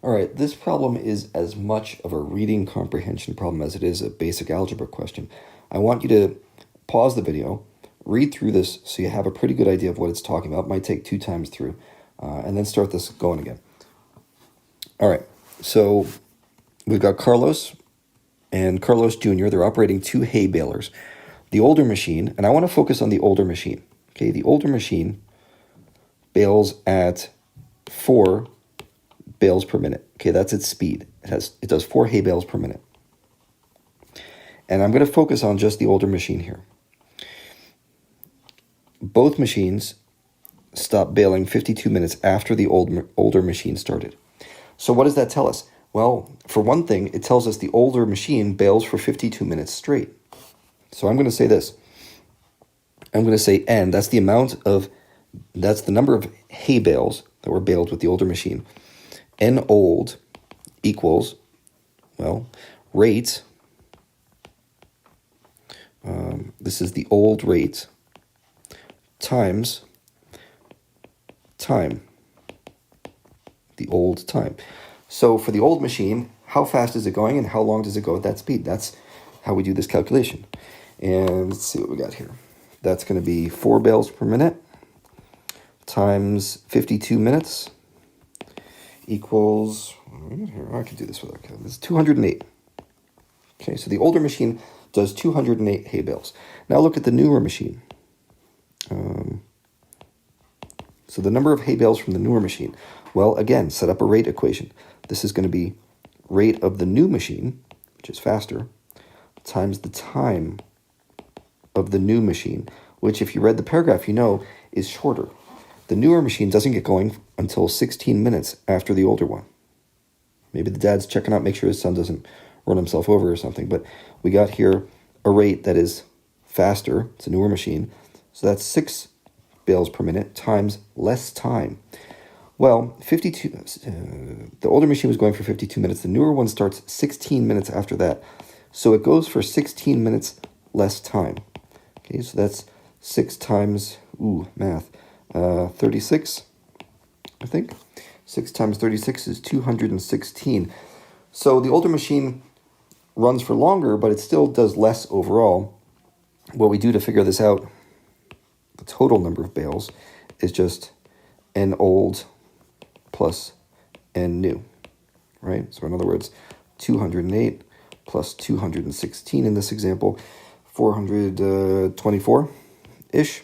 All right, this problem is as much of a reading comprehension problem as it is a basic algebra question. I want you to pause the video, read through this so you have a pretty good idea of what it's talking about. It might take 2 times through, and then start this going again. All right, so we've got Carlos and Carlos Jr. They're operating 2 hay balers. The older machine, and I want to focus on the older machine. Okay, the older machine bales at 4 bales per minute. Okay, that's its speed. It does 4 hay bales per minute. And I'm going to focus on just the older machine here. Both machines stopped baling 52 minutes after the older machine started. So what does that tell us? Well, for one thing, it tells us the older machine bales for 52 minutes straight. So I'm going to say this. I'm going to say N, that's the number of hay bales that were baled with the older machine. N old equals, well, rate, this is the old rate, times time, the old time. So for the old machine, how fast is it going and how long does it go at that speed? That's how we do this calculation. And let's see what we got here. That's going to be 4 bales per minute times 52 minutes equals, here, I can do this without calculating. This is 208. Okay, so the older machine does 208 hay bales. Now look at the newer machine. So the number of hay bales from the newer machine. Well, again, set up a rate equation. This is going to be rate of the new machine, which is faster, times the time of the new machine, which if you read the paragraph, you know is shorter. The newer machine doesn't get going until 16 minutes after the older one. Maybe the dad's checking out, make sure his son doesn't run himself over or something. But we got here a rate that is faster. It's a newer machine. So that's 6 bales per minute times less time. Well, the older machine was going for 52 minutes. The newer one starts 16 minutes after that. So it goes for 16 minutes less time. Okay, so that's 6 times, math, 36, I think. 6 times 36 is 216. So the older machine runs for longer, but it still does less overall. What we do to figure this out, the total number of bales, is just N old plus N new, right? So in other words, 208 plus 216 in this example, 424-ish.